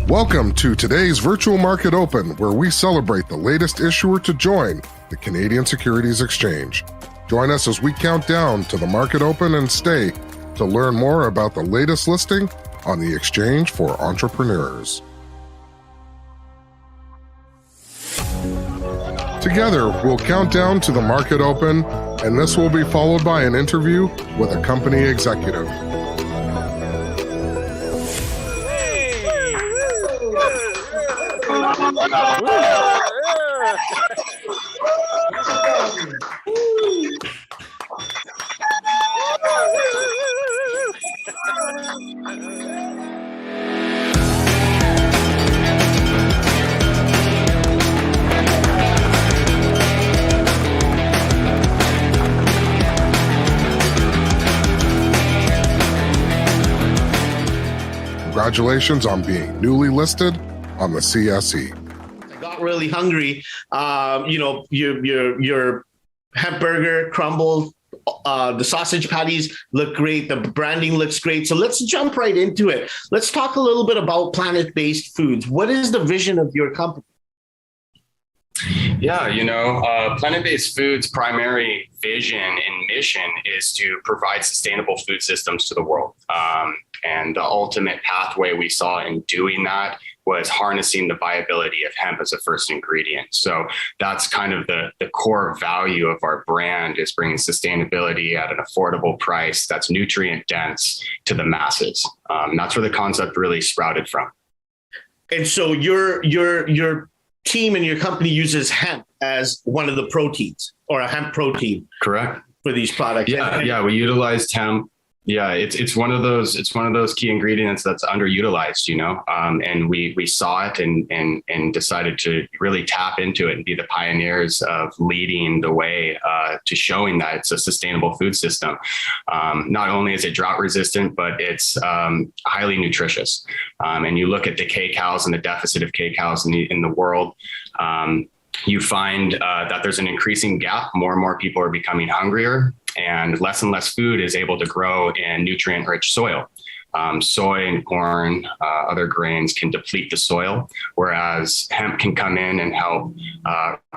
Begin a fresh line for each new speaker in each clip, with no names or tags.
Welcome to today's Virtual Market Open, where we celebrate the latest issuer to join the Canadian Securities Exchange. Join us as we count down to the market open and stay to learn more about the latest listing on the exchange for entrepreneurs. Together, we'll count down to the market open, and this will be followed by an interview with a company executive. Congratulations on being newly listed on the CSE.
I got really hungry. Your hemp burger, crumbles, the sausage patties look great. The branding looks great. So let's jump right into it. Let's talk a little bit about plant-based foods. What is the vision of your company?
Yeah, plant-based foods' primary vision and mission is to provide sustainable food systems to the world. And the ultimate pathway we saw in doing that was harnessing the viability of hemp as a first ingredient. So that's kind of the core value of our brand, is bringing sustainability at an affordable price that's nutrient dense to the masses. That's where the concept really sprouted from.
And so your team and your company uses hemp as one of the proteins, or a hemp protein.
Correct.
For these products.
Yeah, we utilized hemp. Yeah, it's one of those key ingredients that's underutilized, and we saw it and decided to really tap into it and be the pioneers of leading the way to showing that it's a sustainable food system. Not only is it drought resistant, but it's highly nutritious. And you look at the K-cows and the deficit of K-cows in the world. You find that there's an increasing gap. More and more people are becoming hungrier, and less food is able to grow in nutrient-rich soil. Soy and corn, other grains can deplete the soil, whereas hemp can come in and help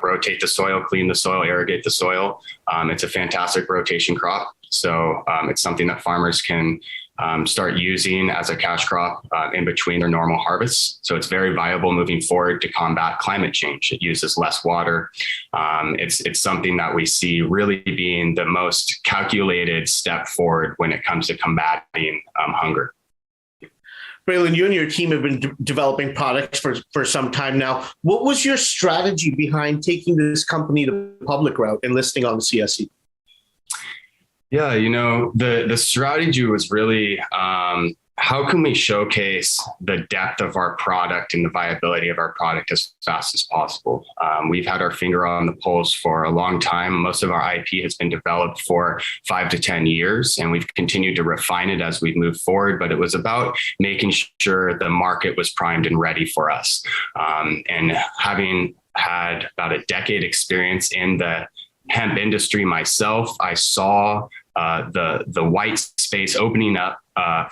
rotate the soil, clean the soil, irrigate the soil. It's a fantastic rotation crop. So it's something that farmers can start using as a cash crop in between their normal harvests. So it's very viable moving forward to combat climate change. It uses less water. It's something that we see really being the most calculated step forward when it comes to combating hunger.
Braelyn, you and your team have been developing products for some time now. What was your strategy behind taking this company the public route and listing on the CSE?
Yeah, the strategy was really how can we showcase the depth of our product and the viability of our product as fast as possible? We've had our finger on the pulse for a long time. Most of our IP has been developed for 5 to 10 years, and we've continued to refine it as we move forward. But it was about making sure the market was primed and ready for us. And having had about a decade experience in the hemp industry myself, I saw the white space opening up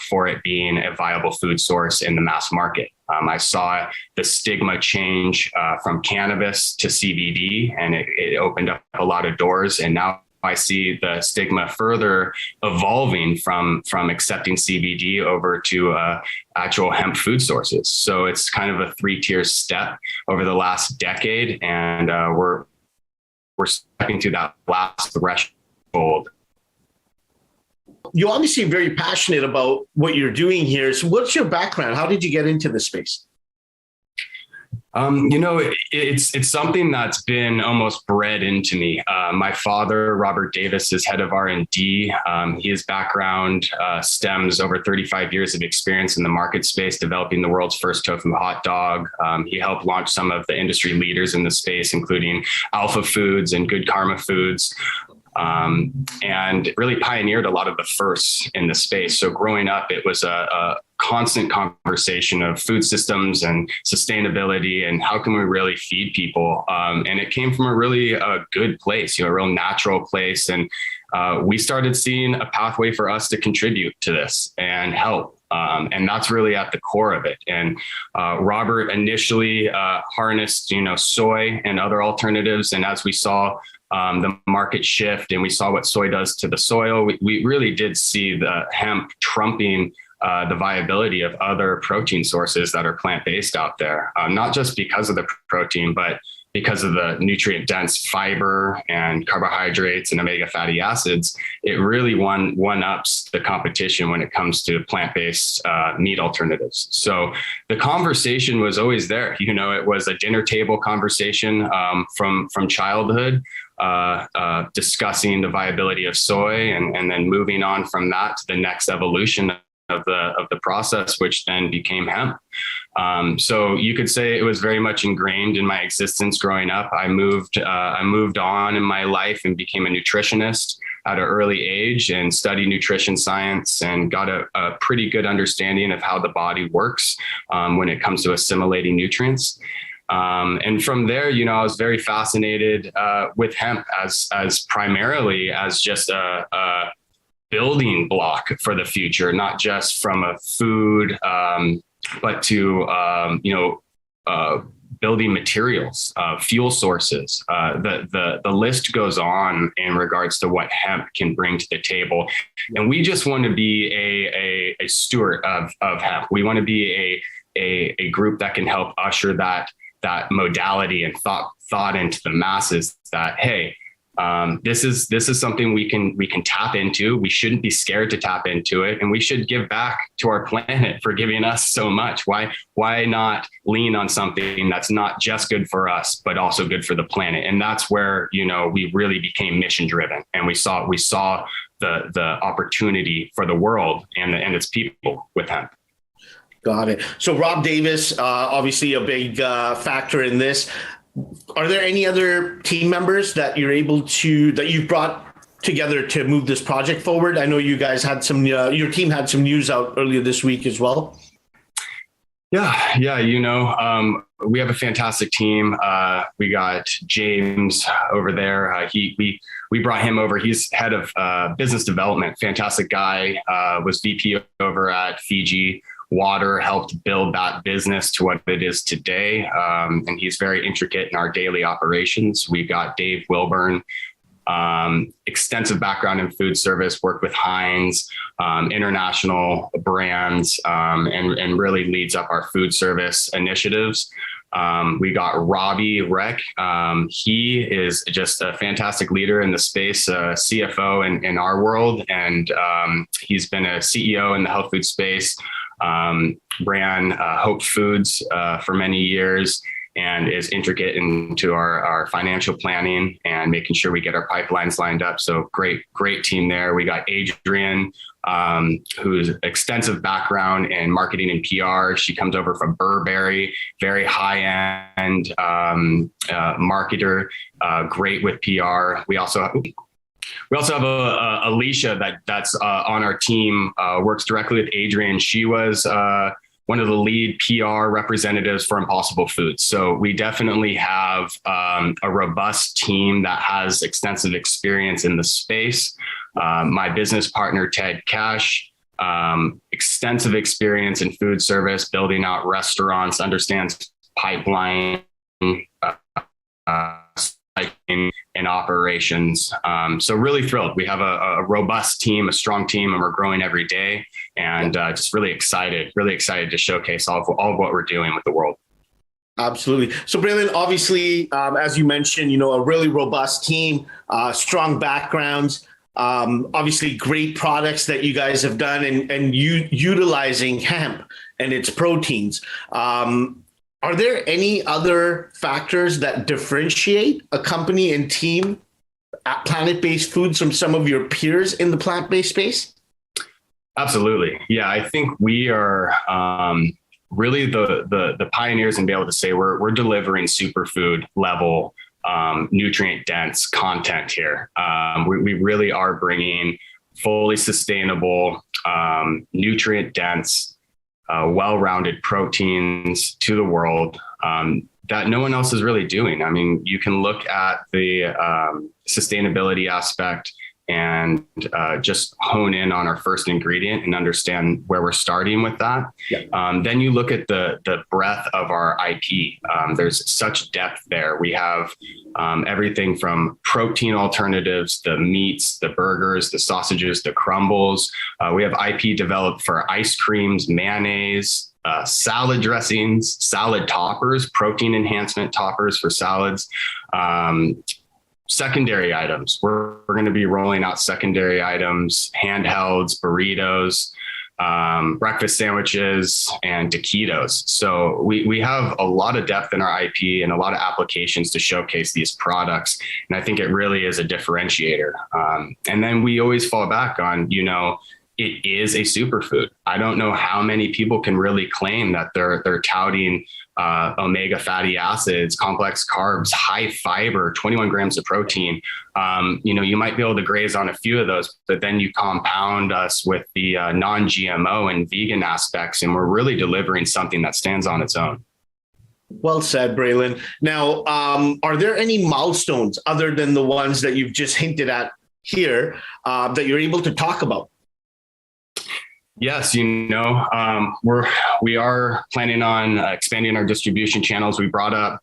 for it being a viable food source in the mass market. I saw the stigma change from cannabis to CBD, and it opened up a lot of doors. And now I see the stigma further evolving from accepting CBD over to actual hemp food sources. So it's kind of a 3-tier step over the last decade, and we're stepping to that last threshold.
You're obviously very passionate about what you're doing here. So what's your background? How did you get into this space?
It's something that's been almost bred into me. My father, Robert Davis, is head of R&D. His background stems over 35 years of experience in the market space, developing the world's first tofu hot dog. He helped launch some of the industry leaders in the space, including Alpha Foods and Good Karma Foods. And really pioneered a lot of the firsts in the space. So growing up, it was a constant conversation of food systems and sustainability and how can we really feed people. And it came from a really good place, a real natural place. And we started seeing a pathway for us to contribute to this and help. And that's really at the core of it. And Robert initially harnessed, soy and other alternatives. And as we saw the market shift and we saw what soy does to the soil, we really did see the hemp trumping the viability of other protein sources that are plant-based out there, not just because of the protein, but because of the nutrient dense fiber and carbohydrates and omega fatty acids. It really one-ups the competition when it comes to plant-based meat alternatives. So the conversation was always there. It was a dinner table conversation from childhood, discussing the viability of soy and then moving on from that to the next evolution of the process, which then became hemp. So you could say it was very much ingrained in my existence growing up. I moved on in my life and became a nutritionist at an early age and studied nutrition science and got a pretty good understanding of how the body works when it comes to assimilating nutrients. And from there, I was very fascinated with hemp as primarily as just a building block for the future, not just from a food, but to, building materials, fuel sources. The list goes on in regards to what hemp can bring to the table. And we just want to be a steward of hemp. We want to be a group that can help usher that modality and thought into the masses that, hey, this is something we can tap into. We shouldn't be scared to tap into it, and we should give back to our planet for giving us so much. Why not lean on something that's not just good for us, but also good for the planet? And that's where we really became mission driven, and we saw the opportunity for the world and its people with hemp.
Got it. So Rob Davis, obviously a big factor in this. Are there any other team members that you've brought together to move this project forward? I know you guys had your team had some news out earlier this week as well.
Yeah. We have a fantastic team. We got James over there. We brought him over. He's head of business development. Fantastic guy. Was VP over at Fiji Water, helped build that business to what it is today. And he's very intricate in our daily operations. We got Dave Wilburn, extensive background in food service, worked with Heinz, international brands, and really leads up our food service initiatives. We got Robbie Reck. He is just a fantastic leader in the space, CFO in our world. And he's been a CEO in the health food space. Ran Hope Foods for many years and is intricate into our financial planning and making sure we get our pipelines lined up. So great team there. We got Adrian, who's extensive background in marketing and PR. She comes over from Burberry, very high-end marketer, great with PR. We also have Alicia that's on our team, works directly with Adrian. She was one of the lead PR representatives for Impossible Foods. So we definitely have a robust team that has extensive experience in the space. My business partner, Ted Cash, extensive experience in food service, building out restaurants, understands pipeline, in operations. So really thrilled. We have a robust team, a strong team, and we're growing every day. And just really excited to showcase all of what we're doing with the world.
Absolutely. So Braelyn, obviously, as you mentioned, a really robust team, strong backgrounds, obviously great products that you guys have done and utilizing hemp and its proteins. Are there any other factors that differentiate a company and team at plant-based foods from some of your peers in the plant-based space?
Absolutely. Yeah, I think we are really the pioneers and be able to say we're delivering superfood level nutrient dense content here. We really are bringing fully sustainable, nutrient dense, well-rounded proteins to the world that no one else is really doing. I mean, you can look at the sustainability aspect and just hone in on our first ingredient and understand where we're starting with that. Yeah. Then you look at the breadth of our IP. There's such depth there. We have everything from protein alternatives, the meats, the burgers, the sausages, the crumbles. We have IP developed for ice creams, mayonnaise, salad dressings, salad toppers, protein enhancement toppers for salads. Secondary items. We're going to be rolling out secondary items, handhelds, burritos, breakfast sandwiches, and taquitos. So we have a lot of depth in our IP and a lot of applications to showcase these products. And I think it really is a differentiator. And then we always fall back on, it is a superfood. I don't know how many people can really claim that they're touting omega fatty acids, complex carbs, high fiber, 21 grams of protein. You might be able to graze on a few of those, but then you compound us with the non-GMO and vegan aspects, and we're really delivering something that stands on its own.
Well said, Braelyn. Now, are there any milestones other than the ones that you've just hinted at here that you're able to talk about?
Yes, we are planning on expanding our distribution channels. We brought up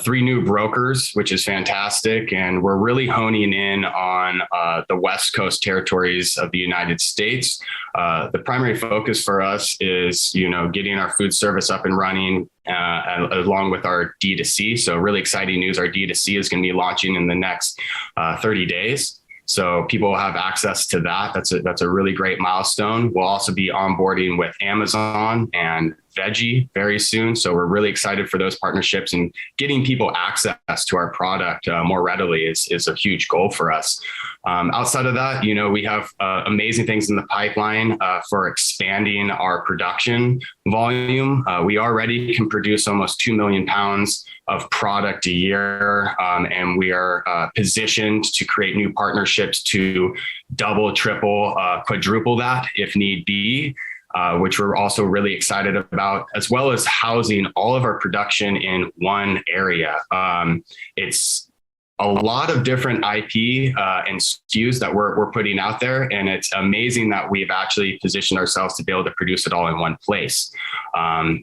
3 new brokers, which is fantastic. And we're really honing in on the West Coast territories of the United States. The primary focus for us is, getting our food service up and running along with our D2C. So really exciting news. Our D2C is going to be launching in the next 30 days. So people will have access to that. That's a really great milestone. We'll also be onboarding with Amazon and Veggie very soon. So we're really excited for those partnerships, and getting people access to our product more readily is a huge goal for us. Outside of that, we have amazing things in the pipeline for expanding our production volume. We already can produce almost 2 million pounds of product a year. And we are positioned to create new partnerships to double, triple, quadruple that if need be, which we're also really excited about, as well as housing all of our production in one area. It's a lot of different IP and SKUs that we're putting out there. And it's amazing that we've actually positioned ourselves to be able to produce it all in one place.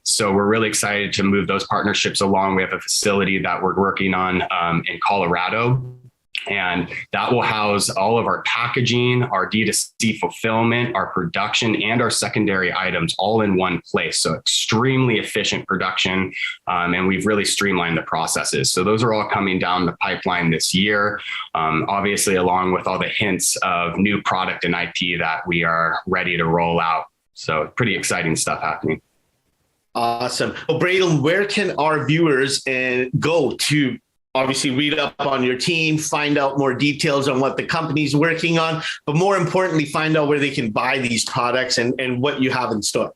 So we're really excited to move those partnerships along. We have a facility that we're working on in Colorado, and that will house all of our packaging, our D2C fulfillment, our production, and our secondary items all in one place. So extremely efficient production. And we've really streamlined the processes. So those are all coming down the pipeline this year, obviously, along with all the hints of new product and IP that we are ready to roll out. So pretty exciting stuff happening.
Awesome. Well, Braelyn, where can our viewers go to obviously read up on your team, find out more details on what the company's working on, but more importantly, find out where they can buy these products and what you have in store?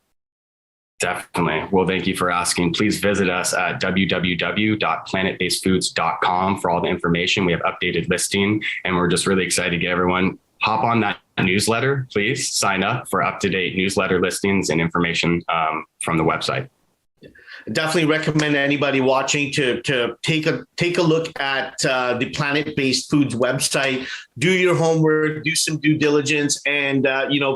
Definitely. Well, thank you for asking. Please visit us at www.planetbasedfoods.com for all the information. We have updated listing, and we're just really excited to get everyone hop on that newsletter. Please sign up for up-to-date newsletter listings and information from the website.
Definitely recommend anybody watching to take a look at the Planet Based Foods website, do your homework, do some due diligence, and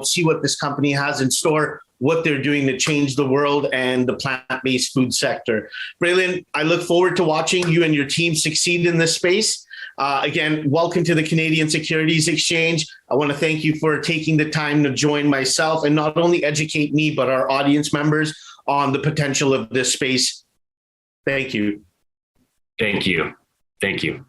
see what this company has in store, what they're doing to change the world and the plant-based food sector. Braelyn, I look forward to watching you and your team succeed in this space. Again, welcome to the Canadian Securities Exchange. I want to thank you for taking the time to join myself and not only educate me, but our audience members on the potential of this space. Thank you.
Thank you. Thank you.